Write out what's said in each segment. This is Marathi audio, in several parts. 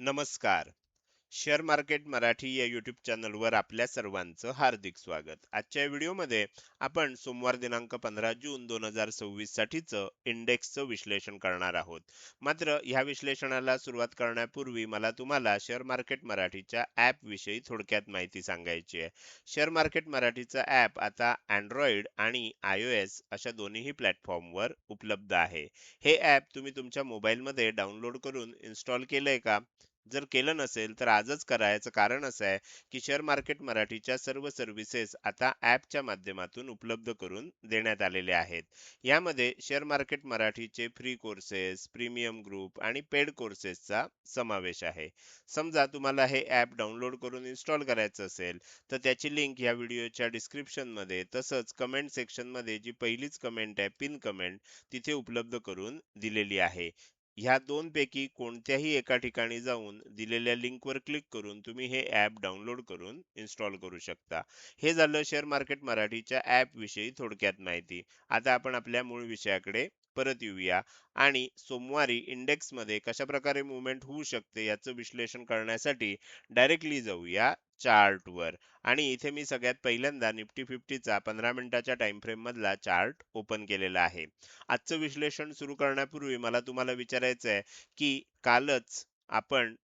नमस्कार. शेअर मार्केट मराठी या यूट्यूब चॅनलवर आपल्या सर्वांचं हार्दिक स्वागत. आजच्या व्हिडिओमध्ये आपण सोमवार दिनांक 15 जून 2026 साठीचं इंडेक्सचं विश्लेषण करणार आहोत. मात्र ह्या विश्लेषणाला सुरुवात करण्यापूर्वी मला तुम्हाला शेअर मार्केट मराठीच्या ॲप विषयी थोडक्यात माहिती सांगायची आहे. शेअर मार्केट मराठीचा ॲप आता अँड्रॉइड आणि iOS अशा दोन्ही प्लॅटफॉर्मवर उपलब्ध आहे. हे ॲप तुम्ही तुमच्या मोबाईलमध्ये डाउनलोड करून इन्स्टॉल केलंय का? जर केलं नसेल तर आजच करायचं कारण असं आहे की शेअर मार्केट मराठीच्या सर्व सर्व्हिसेस आता ॲपच्या माध्यमातून उपलब्ध करून देण्यात आलेले आहेत. यामध्ये शेअर मार्केट मराठीचे फ्री कोर्सेस, प्रीमियम ग्रुप आणि पेड कोर्सेसचा समावेश आहे. समजा तुम्हाला हे ॲप डाउनलोड करून इन्स्टॉल करायचं असेल तर त्याची लिंक या व्हिडिओच्या डिस्क्रिप्शनमध्ये तसंच कमेंट सेक्शनमध्ये जी पहिलीच कमेंट आहे पिन कमेंट तिथे उपलब्ध करून दिलेली आहे. ह्या दोनपैकी कोणत्याही एका ठिकाणी जाऊन दिलेल्या लिंकवर क्लिक करून तुम्ही हे ॲप डाउनलोड करून इन्स्टॉल करू शकता. हे झालं शेअर मार्केट मराठीच्या ॲप विषयी थोडक्यात माहिती. आता आपण आपल्या मूळ विषयाकडे परत येऊया आणि सोमवारी इंडेक्समध्ये कशा प्रकारे मुवमेंट होऊ शकते याचं विश्लेषण करण्यासाठी डायरेक्टली जाऊया चार्टवर. आणि इथे मी सगळ्यात पहिल्यांदा निफ्टी 50चा 15 मिनिटाच्या टाइम फ्रेम मधला चार्ट ओपन केलेला आहे. आजचं विश्लेषण सुरू करण्यापूर्वी मला तुम्हाला विचारायचं आहे की कालच आपण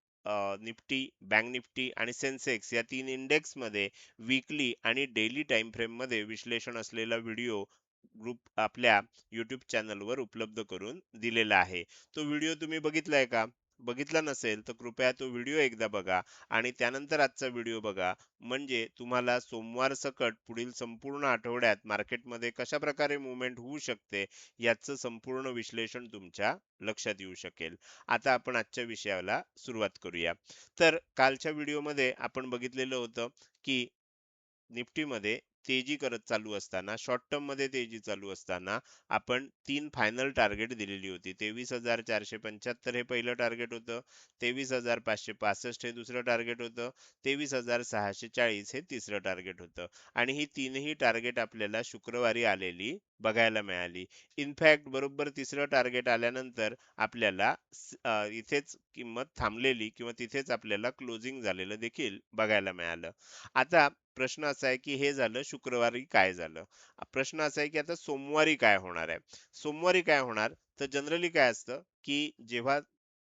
निफ्टी, बँक निफ्टी आणि सेन्सेक्स या 3 इंडेक्स मध्ये वीकली आणि डेली टाइम फ्रेम मध्ये विश्लेषण असलेला व्हिडिओ ग्रुप आपल्या YouTube चॅनलवर उपलब्ध करून दिलेला आहे. तो व्हिडिओ तुम्ही बघितलाय का? बघितला नसेल तर कृपया तो व्हिडिओ एकदा बघा आणि त्यानंतर आजचा व्हिडिओ बघा. म्हणजे तुम्हाला सोमवार सकट पुढील संपूर्ण आठवड्यात मार्केटमध्ये कशा प्रकारे मुवमेंट होऊ शकते याचं संपूर्ण विश्लेषण तुमच्या लक्षात येऊ शकेल. आता आपण आजच्या विषयाला सुरुवात करूया. तर कालच्या व्हिडिओमध्ये आपण बघितलेलं होतं की निफ्टीमध्ये तेजी करत चालू असताना शॉर्ट टर्म मध्ये तेजी चालू असताना आपण 3 टार्गेट दिलेली होती. 23,475 हे पहिलं टार्गेट होतं, 23,565 हे दुसरं टार्गेट होतं, 23,640 हे तिसरं टार्गेट होतं. आणि ही तीनही टार्गेट आपल्याला शुक्रवारी आलेली बघायला मिळाली. इनफॅक्ट बरोबर तिसरं टार्गेट आल्यानंतर आपल्याला इथेच किंमत थांबलेली किंवा तिथेच आपल्याला क्लोजिंग झालेलं देखील बघायला मिळालं. आता प्रश्न असा आहे की हे झालं शुक्रवारी काय झालं. प्रश्न असा आहे की आता सोमवारी काय होणार आहे. सोमवारी काय होणार तर जनरली काय असतं की जेव्हा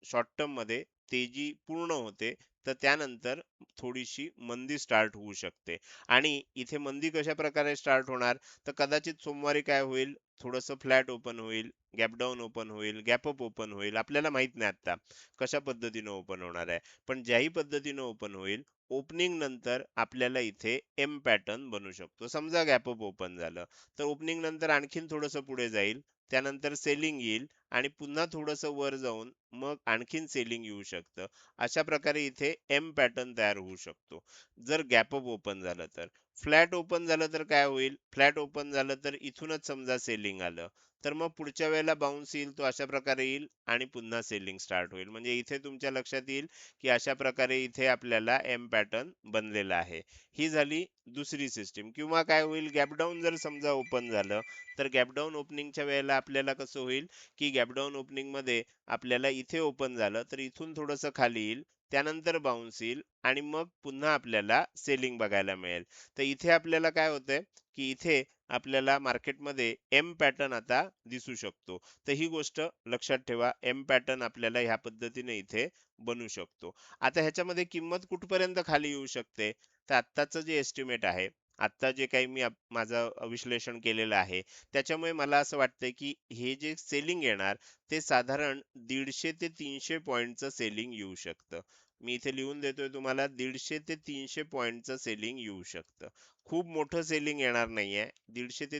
शॉर्ट टर्म मध्ये तेजी पूर्ण होते तर त्यानंतर थोडीशी मंदी स्टार्ट होऊ शकते. आणि इथे मंदी कशा प्रकारे स्टार्ट होणार तर कदाचित सोमवारी काय होईल, थोडंसं फ्लॅट ओपन होईल, गॅप डाऊन ओपन होईल, गॅप अप ओपन होईल, आपल्याला माहित नाही आता कशा पद्धतीने ओपन होणार आहे. पण ज्याही पद्धतीने ओपन होईल ओपनिंग नंतर आपल्याला इथे एम पॅटर्न बनू शकतो. समजा गॅप अप ओपन झालं तर ओपनिंग नंतर आणखीन थोडंसं पुढे जाईल, त्यानंतर सेलिंग येईल आणि पुन्हा थोडंसं वर जाऊन मग आणखीन सेलिंग येऊ शकतं. अशा प्रकारे इथे एम पॅटर्न तयार होऊ शकतो. जर गॅप अप ओपन झालं तर फ्लॅट ओपन झालं तर काय होईल, फ्लॅट ओपन झालं तर इथूनच समजा सेलिंग आलं तर मग पुढच्या वेळेला बाउन्स येईल, तो अशा प्रकारे येईल आणि पुन्हा सेलिंग स्टार्ट होईल. म्हणजे इथे तुमच्या लक्षात येईल की अशा प्रकारे इथे आपल्याला एम पॅटर्न बनलेला आहे. ही झाली दुसरी सिस्टीम. किंवा काय होईल, गॅप डाऊन जर समजा ओपन झालं तर गॅप डाऊन ओपनिंगच्या वेळेला आपल्याला कसं होईल की गॅप डाऊन ओपनिंग मध्ये आपल्याला इथे ओपन झालं तर इथून थोडंसं खाली येईल, त्यानंतर बाउन्स येईल आणि मग पुन्हा आपल्याला सेलिंग बघायला मिळेल. तर इथे आपल्याला काय होतंय की इथे आपल्याला मार्केटमध्ये एम पॅटर्न आता दिसू शकतो. तर ही गोष्ट लक्षात ठेवा, एम पॅटर्न आपल्याला ह्या पद्धतीने इथे बनू शकतो. आता ह्याच्यामध्ये किंमत कुठपर्यंत खाली येऊ शकते तर आत्ताचं जे एस्टिमेट आहे, आत्ता जे काही मी माझं विश्लेषण केलेलं आहे त्याच्यामुळे मला असं वाटतंय की हे जे सेलिंग येणार ते साधारण 150 ते 300 पॉइंटचं सेलिंग येऊ शकतं. मी इथे लिहून देतोय तुम्हाला, 150 ते 300 पॉइंटचं सेलिंग येऊ शकतं. खूप मोठं सेलिंग येणार नाहीये. 150 ते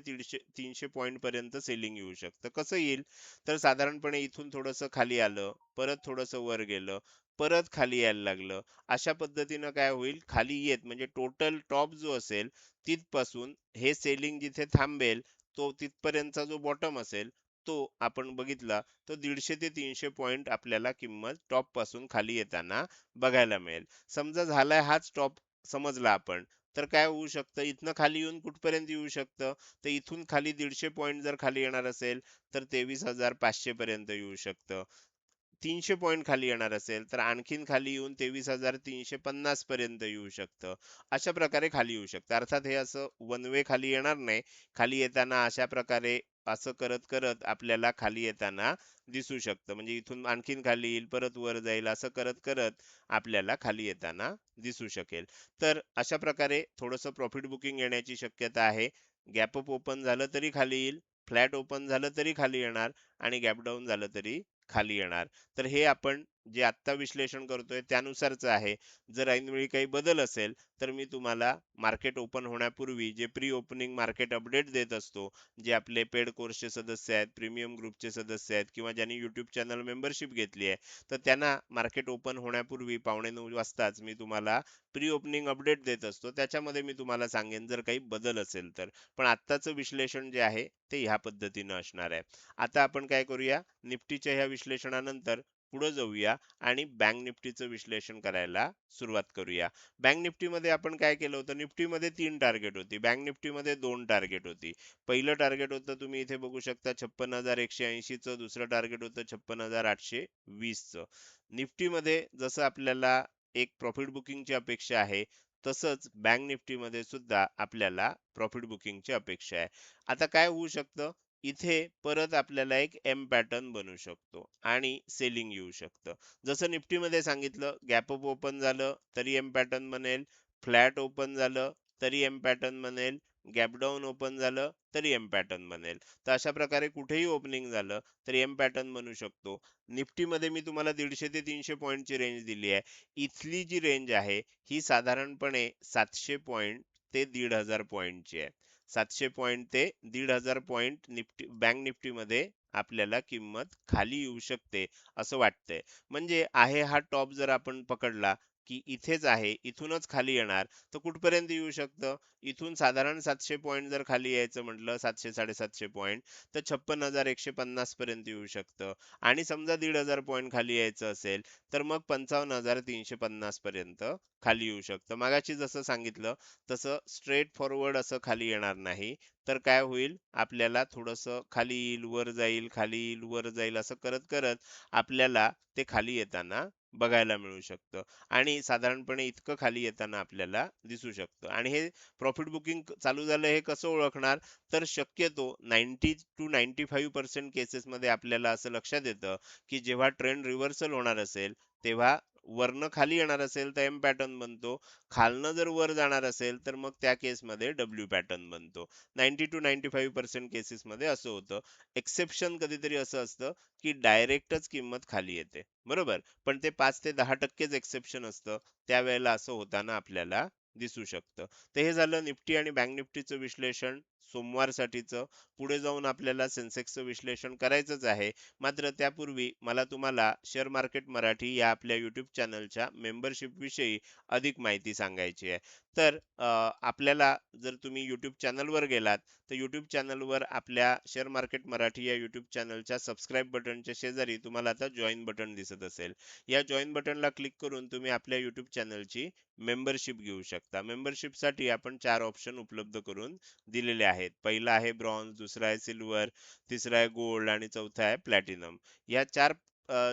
300 पॉइंट पर्यंत सेलिंग येऊ शकतं. कसं येईल तर साधारणपणे इथून थोडंसं खाली आलं, परत थोडंसं वर गेलं, परत खाली यायला लागलं. अशा पद्धतीनं काय होईल, खाली येत म्हणजे टोटल टॉप जो असेल तिथपासून हे सेलिंग जिथे थांबेल तो तिथपर्यंतचा जो बॉटम असेल तो आपण बघितला तो 150 ते 300 पॉइंट आपल्याला किंमत टॉप पासून खाली येताना बघायला मिळेल. समजा झालाय हाच टॉप समजला आपण, तर काय होऊ शकतं इथनं खाली येऊन कुठपर्यंत येऊ शकतं तर इथून खाली 150 पॉइंट जर खाली येणार असेल तर 23,500 पर्यंत येऊ शकतं. 300 पॉइंट खाली येणार असेल, तर आणखीन खाली येऊन 23,350 पर्यंत येऊ शकतं. अशा प्रकारे खाली येऊ शकतं. अर्थात हे असं वन वे खाली येणार नाही. खाली येताना अशा प्रकारे असं करत-करत आपल्याला खाली येताना दिसू शकतं. म्हणजे इथून आणखीन खाली येईल, परत वर जाईल, असं करत-करत आपल्याला खाली येताना दिसू शकेल. तर अशा प्रकारे थोडंसं प्रॉफिट बुकिंग येण्याची शक्यता आहे. गॅप अप ओपन झालं तरी खाली येईल, फ्लॅट ओपन झालं तरी खाली येणार आणि गॅप डाउन झालं तरी खाली येणार. तर हे आपण जे आत्ता विश्लेषण करतोय त्यानुसारचं आहे. जर ऐनवेळी काही बदल असेल, तर मी तुम्हाला मार्केट ओपन होण्यापूर्वी जे प्री ओपनिंग मार्केट अपडेट देत असतो, जे आपले पेड कोर्सचे सदस्य आहेत, प्रीमियम ग्रुपचे सदस्य आहेत किंवा ज्यांनी YouTube चॅनल मेंबरशिप घेतली आहे, तर त्यांना मार्केट ओपन होण्यापूर्वी 8:45 वाजताच मी तुम्हाला प्री ओपनिंग अपडेट देत असतो. त्याच्यामध्ये मी तुम्हाला सांगेन जर काही बदल असेल तर. पण आत्ताचं विश्लेषण जे आहे ते ह्या पद्धतीनं असणार आहे. आता आपण काय करूया, निफ्टीच्या ह्या विश्लेषणानंतर पुढे जाऊया आणि बँक निफ्टीचं विश्लेषण करायला सुरुवात करूया. बँक निफ्टीमध्ये आपण काय केलं होतं, निफ्टीमध्ये 3 टार्गेट होती, बँक निफ्टीमध्ये 2 टार्गेट होती. पहिलं टार्गेट होतं तुम्ही इथे बघू शकता 56,180 चं, दुसरं टार्गेट होतं 56,820 चं. निफ्टीमध्ये जसं आपल्याला एक प्रॉफिट बुकिंगची अपेक्षा आहे, तसंच बँक निफ्टीमध्ये सुद्धा आपल्याला प्रॉफिट बुकिंगची अपेक्षा आहे. आता काय होऊ शकतं, इथे परत आपल्याला एक एम पॅटर्न बनू शकतो आणि सेलिंग येऊ शकतं. जसं निफ्टीमध्ये सांगितलं, गॅप अप ओपन झालं तरी एम पॅटर्न बनेल, फ्लॅट ओपन झालं तरी एम पॅटर्न बनेल, गॅप डाऊन ओपन झालं तरी एम पॅटर्न बनेल. तर अशा प्रकारे कुठेही ओपनिंग झालं तरी एम पॅटर्न बनू शकतो. निफ्टीमध्ये मी तुम्हाला 150 ते 300 पॉईंटची रेंज दिली आहे. इथली जी रेंज आहे ही साधारणपणे 700 पॉइंट ते 1,500 पॉइंटची आहे. 700 पॉइंट ते 1,500 पॉइंट निफ्टी बँक निफ्टीमध्ये आपल्याला किंमत खाली येऊ शकते असं वाटतंय. म्हणजे आहे हा टॉप जर आपण पकडला की इथेच आहे, इथूनच खाली येणार, तर कुठपर्यंत येऊ शकतं? इथून साधारण 700 पॉइंट जर खाली यायचं म्हटलं, 700-750 पॉइंट, तर 56,150 पर्यंत येऊ शकतं. आणि समजा 1,500 पॉइंट खाली यायचं असेल, तर मग 55,350 पर्यंत खाली येऊ शकतं. मगाशी जसं सांगितलं तसं स्ट्रेट फॉरवर्ड असं खाली येणार नाही. तर काय होईल, आपल्याला थोडंसं खाली येईल, वर जाईल, खाली येईल, वर जाईल, असं करत-करत आपल्याला ते खाली येताना बघायला मिळू शकतं. आणि साधारणपणे इतकं खाली येताना आपल्याला दिसू शकतं. आणि हे प्रॉफिट बुकिंग चालू झालं हे कसं ओळखणार? तर शक्यतो 90 to 95% केसेसमध्ये आपल्याला असं लक्षात येतं, की जेव्हा ट्रेंड रिव्हर्सल होणार असेल, तेव्हा वरनं खाली येणार असेल तर एम पॅटर्न बनतो. खालनं जर वर जाणार असेल, तर मग त्या केसमध्ये डब्ल्यू पॅटर्न बनतो. 90 to 95% केसेसमध्ये असं होतं. एक्सेप्शन कधीतरी असं असतं, की डायरेक्टच किंमत खाली येते. बरोबर? पण ते 5 ते 10%च एक्सेप्शन असतं. त्यावेळेला असं होताना आपल्याला दिसू शकतं. तर हे झालं निफ्टी आणि बँक निफ्टीचं विश्लेषण सोमवारसाठीचं. पुढे जाऊन आपल्याला सेन्सेक्सचं विश्लेषण करायचंच आहे. मात्र त्यापूर्वी मला तुम्हाला शेअर मार्केट मराठी या आपल्या YouTube चॅनलच्या मेंबरशिप विषयी अधिक माहिती सांगायची आहे. तर आपल्याला जर तुम्ही YouTube चॅनलवर गेलात, तर YouTube चॅनलवर आपल्या शेअर मार्केट मराठी या YouTube चॅनलच्या सबस्क्राईब बटनच्या शेजारी तुम्हाला आता जॉइन बटन दिसत असेल. या जॉइन बटनला क्लिक करून तुम्ही आपल्या YouTube चॅनलची मेंबरशिप घेऊ शकता. मेंबरशिपसाठी आपण 4 ऑप्शन उपलब्ध करून दिलेले आहेत. पहिला आहे ब्रॉन्झ, दुसरा आहे सिल्वर, तिसरा आहे गोल्ड आणि चौथा आहे प्लॅटिनम. या 4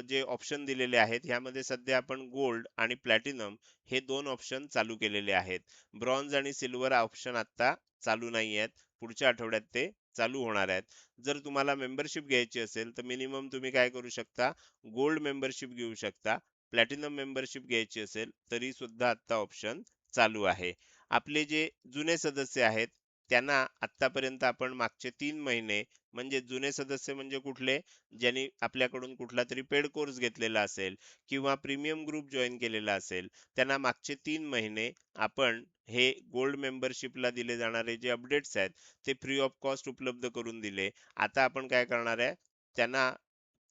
जे ऑप्शन दिलेले आहेत, ह्यामध्ये सध्या आपण गोल्ड आणि प्लॅटिनम हे 2 ऑप्शन चालू केलेले आहेत. ब्रॉन्झ आणि सिल्वर ऑप्शन आता चालू नाही आहेत. पुढच्या आठवड्यात ते चालू होणार आहेत. जर तुम्हाला मेंबरशिप घ्यायची असेल, तर मिनिमम तुम्ही काय करू शकता, गोल्ड मेंबरशिप घेऊ शकता. प्लॅटिनम मेंबरशिप घ्यायची असेल, तरी सुद्धा आता ऑप्शन चालू आहे. आपले जे जुने सदस्य आहेत, त्यांना आत्तापर्यंत आपण मागचे 3 महिने, म्हणजे जुने सदस्य म्हणजे कुठले? ज्यांनी आपल्याकडून कुठला तरी पेड कोर्स घेतलेला असेल किंवा प्रीमियम ग्रुप जॉइन केलेला असेल, त्यांना मागचे 3 महिने आपण हे गोल्ड मेंबरशिपला दिले जाणारे जे अपडेट्स आहेत, ते फ्री ऑफ कॉस्ट उपलब्ध करून दिले. आता आपण काय करणार आहे, त्यांना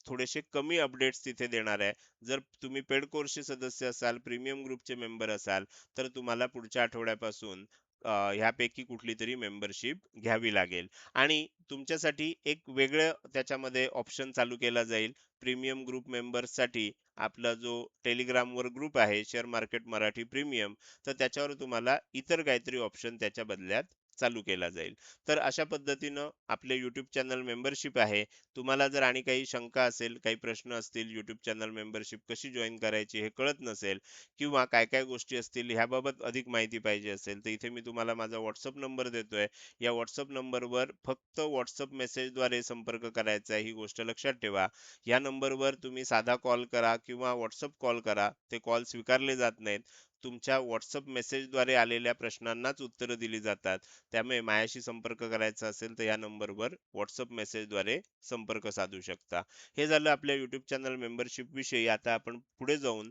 थोडेसे कमी अपडेट्स तिथे देणार आहे. जर तुम्ही पेड कोर्सचे सदस्य असाल, प्रीमियम ग्रुपचे मेंबर असाल, तर तुम्हाला पुढच्या आठवड्यापासून ह्यापैकी कुठली तरी मेंबरशिप घ्यावी लागेल. आणि तुमच्यासाठी एक वेगळं त्याच्यामध्ये ऑप्शन चालू केला जाईल. प्रीमियम ग्रुप मेंबर्ससाठी आपला जो टेलिग्रामवर ग्रुप आहे, शेअर मार्केट मराठी प्रीमियम, तर त्याच्यावर तुम्हाला इतर काहीतरी ऑप्शन त्याच्या बदल्यात चालू केला जाईल. तर अशा पद्धतीनं आपले YouTube चॅनल मेंबरशिप आहे. तुम्हाला जर आणि काही शंका असेल, काही प्रश्न असतील, YouTube चॅनल मेंबरशिप कशी जॉइन करायची हे कळत नसेल किंवा काय-काय गोष्टी असतील ह्याबाबत अधिक माहिती पाहिजे असेल, तर इथे मी तुम्हाला माझा WhatsApp नंबर देतोय. या WhatsApp नंबरवर फक्त WhatsApp मेसेजद्वारे संपर्क करायचा आहे, ही गोष्ट लक्षात ठेवा. या नंबरवर तुम्ही साधा कॉल करा किंवा WhatsApp कॉल करा. ते कॉल स्वीकारले जात नाहीत. तुमच्या WhatsApp मेसेजद्वारे आलेल्या प्रश्नांनाच उत्तरं दिली जातात. त्यामुळे माझ्याशी संपर्क करायचा असेल तर या नंबरवर WhatsApp मेसेजद्वारे संपर्क साधू शकता. हे झालं आपल्या YouTube चॅनल मेंबरशिप विषयी. आता आपण पुढे जाऊन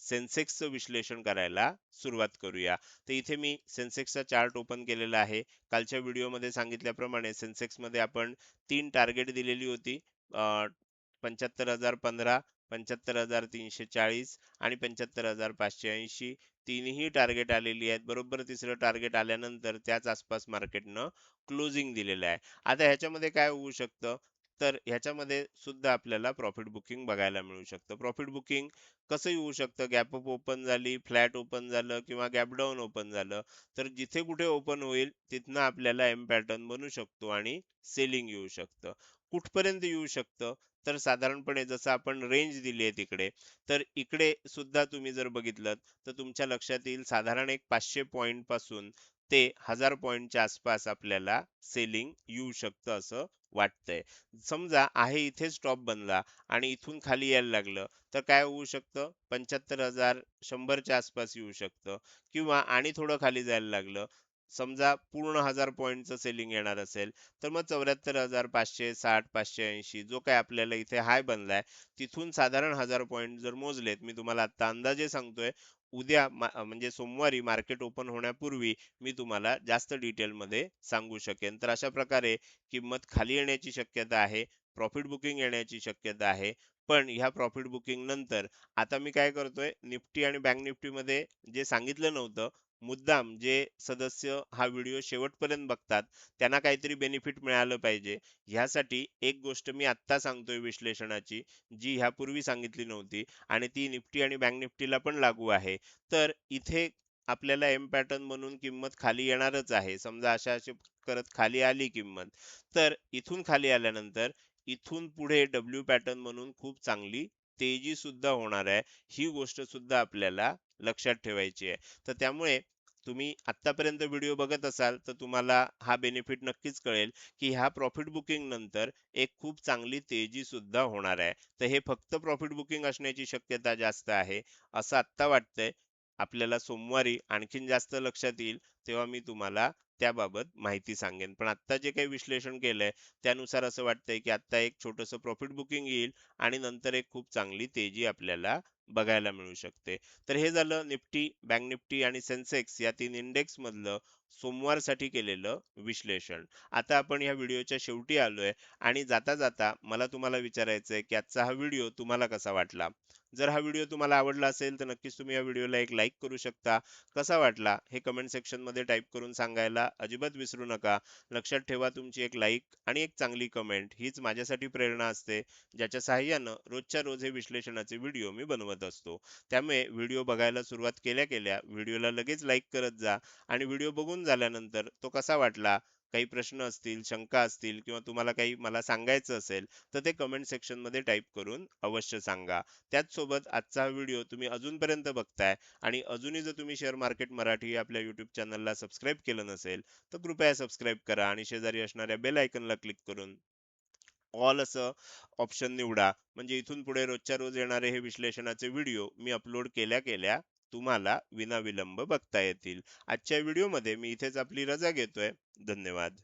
सेन्सेक्सचं विश्लेषण करायला सुरुवात करूया. तर इथे मी सेन्सेक्सचा चार्ट ओपन केलेला आहे. कालच्या व्हिडिओमध्ये सांगितल्याप्रमाणे सेन्सेक्समध्ये आपण 3 टार्गेट दिलेली होती. 75,015, 75,340 आणि 75,580. तीनही टार्गेट आलेली आहेत. बरोबर तिसरं टार्गेट आल्यानंतर त्याच आसपास मार्केटनं क्लोजिंग दिलेलं आहे. आता ह्याच्यामध्ये काय होऊ शकतं? तर ह्याच्यामध्ये सुद्धा आपल्याला प्रॉफिट बुकिंग बघायला मिळू शकतं. प्रॉफिट बुकिंग कसंही होऊ शकतं. गॅप अप ओपन झाली, फ्लॅट ओपन झालं किंवा गॅप डाउन ओपन झालं. तर जिथे कुठे ओपन होईल तिथनं आपल्याला एम पॅटर्न बनू शकतो आणि सेलिंग येऊ शकतं. कुठपर्यंत येऊ शकतं? तर साधारणपणे जसं आपण रेंज दिली आहे तिकडे, तर इकडे सुद्धा तुम्ही जर बघितलं तर तुमच्या लक्षात येईल साधारण एक 500 पॉइंट पासून ते 1000 पॉइंटच्या आसपास आपल्याला सेलिंग येऊ शकतं असं वाटतंय. समजा आहे इथे स्टॉप बनला आणि इथून खाली यायला लागलं तर काय होऊ शकतं? 75,100च्या आसपास येऊ शकतं किंवा आणि थोडं खाली जायला लागलं. समजा पूर्ण 1000 पॉइंटचं सेलिंग येणार असेल तर मग 74,560, 580 जो काही आपल्याला इथे हाय बनलाय तिथून साधारण 1000 पॉइंट जर मोजलेत, मी तुम्हाला आता अंदाजे सांगतोय, उद्या म्हणजे सोमवारी मार्केट ओपन होण्यापूर्वी मी तुम्हाला जास्त डिटेलमध्ये सांगू शकेन. तर अशा प्रकारे किंमत खाली येण्याची शक्यता आहे, प्रॉफिट बुकिंग येण्याची शक्यता आहे. पण ह्या प्रॉफिट बुकिंग नंतर आता मी काय करतोय, निफ्टी आणि बँक निफ्टीमध्ये जे सांगितलं नव्हतं, मुद्दाम जे सदस्य हा व्हिडिओ शेवटपर्यंत बघतात, त्यांना काहीतरी बेनिफिट मिळालं पाहिजे. ह्यासाठी एक गोष्ट मी आत्ता सांगतोय विश्लेषणाची, जी ह्यापूर्वी सांगितली नव्हती आणि ती निफ्टी आणि बँक निफ्टीला पण लागू आहे. तर इथे आपल्याला एम पॅटर्न म्हणून किंमत खाली येणारच आहे. समजा अशी करत खाली आली किंमत, तर इथून खाली आल्यानंतर इथून पुढे डब्ल्यू पॅटर्न म्हणून खूप चांगली तेजी सुद्धा होणार आहे. ही गोष्ट सुद्धा आपल्याला लक्षात ठेवायची आहे. तर त्यामुळे तुम्ही आत्तापर्यंत व्हिडिओ बघत असाल तर तुम्हाला हा बेनिफिट नक्कीच कळेल, की ह्या प्रॉफिट बुकिंग नंतर एक खूप चांगली तेजी सुद्धा होणार आहे. तर हे फक्त प्रॉफिट बुकिंग असण्याची शक्यता जास्त आहे, असं आत्ता वाटतंय. आपल्याला सोमवारी आणखीन जास्त लक्षात येईल, तेव्हा मी तुम्हाला त्याबाबत माहिती सांगेन. पण आत्ता जे काही विश्लेषण केलंय, त्यानुसार असं वाटतंय, की आत्ता एक छोटंसं प्रॉफिट बुकिंग येईल आणि नंतर एक खूप चांगली तेजी आपल्याला बघायला मिळू शकते. तर हे झालं निफ्टी, बँक निफ्टी आणि सेन्सेक्स या 3 इंडेक्स मधलं सोमवारसाठी केलेलं विश्लेषण. आता आपण या व्हिडिओच्या शेवटी आलोय आणि जाता जाता मला तुम्हाला विचारायचंय, की आजचा हा व्हिडिओ तुम्हाला कसा वाटला? जर हा व्हिडिओ तुम्हाला आवडला असेल तर नक्कीच तुम्ही या व्हिडिओला एक लाईक करू शकता. कसा वाटला हे कमेंट सेक्शन मध्ये टाईप करून सांगायला अजिबात विसरू नका. लक्षात ठेवा, तुमची एक लाईक आणि एक चांगली कमेंट हीच माझ्यासाठी प्रेरणा असते, ज्याच्या सहाय्यानं रोजच्या रोज हे विश्लेषणाचे व्हिडिओ मी बनवत असतो. त्यामुळे व्हिडिओ बघायला सुरुवात केल्या केल्या व्हिडिओला लगेच लाईक करत जा आणि व्हिडिओ बघून झाल्यानंतर तो कसा वाटला, काही प्रश्न असतील, शंका असतील किंवा तुम्हाला काही मला सांगायचं असेल तर ते कमेंट सेक्शन मध्ये टाईप करून अवश्य सांगा. त्याचसोबत आजचा हा व्हिडिओ तुम्ही अजूनपर्यंत बघताय आणि अजूनही जर तुम्ही शेअर मार्केट मराठी आपल्या युट्यूब चॅनलला सबस्क्राईब केलं नसेल तर कृपया सबस्क्राईब करा आणि शेजारी असणाऱ्या बेल आयकनला क्लिक करून ऑल असं ऑप्शन निवडा. म्हणजे इथून पुढे रोजच्या रोज येणारे हे विश्लेषणाचे व्हिडिओ मी अपलोड केल्या केल्या तुम्हाला विनाविलंब बघता येतील. आजच्या व्हिडिओमध्ये मी इथेच आपली रजा घेतोय. धन्यवाद.